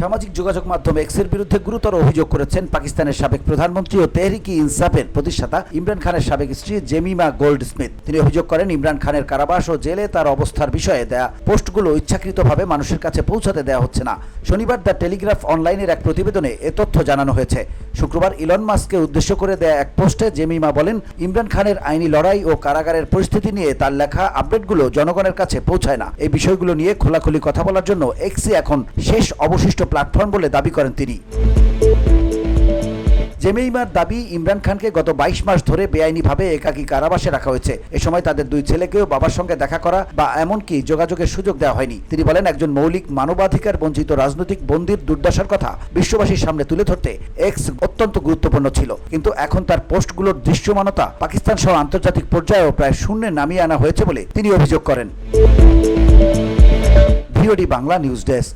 সামাজিক যোগাযোগ মাধ্যম এক্সের বিরুদ্ধে গুরুতর অভিযোগ করেছেন পাকিস্তানের সাবেক প্রধানমন্ত্রী ও তেহরিকি ইনসাফের প্রতিষ্ঠাতা ইমরান খানের সাবেক স্ত্রী জেমিমা গোল্ড স্মিথ। তিনি অভিযোগ করেন, ইমরান খানের কারাবাস ও জেলে তার অবস্থার বিষয়ে দেয়া পোস্টগুলো ইচ্ছাকৃতভাবে মানুষের কাছে পৌঁছাতে দেওয়া হচ্ছে না। শনিবার দ্য টেলিগ্রাফ অনলাইনের এক প্রতিবেদনে এ তথ্য জানানো হয়েছে। শুক্রবার ইলন মাস্ককে উদ্দেশ্য করে দেয়া এক পোস্টে জেমিমা বলেন, ইমরান খানের আইনি লড়াই ও কারাগারের পরিস্থিতি নিয়ে তার লেখা আপডেটগুলো জনগণের কাছে পৌঁছায় না। এই বিষয়গুলো নিয়ে খোলাখুলি কথা বলার জন্য এক্সই এখন শেষ অবশিষ্ট প্ল্যাটফর্ম বলে দাবি করেন তিনি। জেমিমার দাবি, ইমরান খানকে গত 22 মাস ধরে বেআইনিভাবে একাকী কারাবাসে রাখা হয়েছে। এ সময় তাদের দুই ছেলেকেও বাবার সঙ্গে দেখা করা বা এমনকি যোগাযোগের সুযোগ দেওয়া হয়নি। তিনি বলেন, একজন মৌলিক মানবাধিকার বঞ্চিত রাজনৈতিক বন্দীর দুর্দশার কথা বিশ্ববাসীর সামনে তুলে ধরতে এক্স অত্যন্ত গুরুত্বপূর্ণ ছিল, কিন্তু এখন তার পোস্টগুলোর দৃশ্যমানতা পাকিস্তান সহ আন্তর্জাতিক পর্যায়েও প্রায় শূন্যে নামিয়ে আনা হয়েছে বলে তিনি অভিযোগ করেন। VOD Bangla news desk.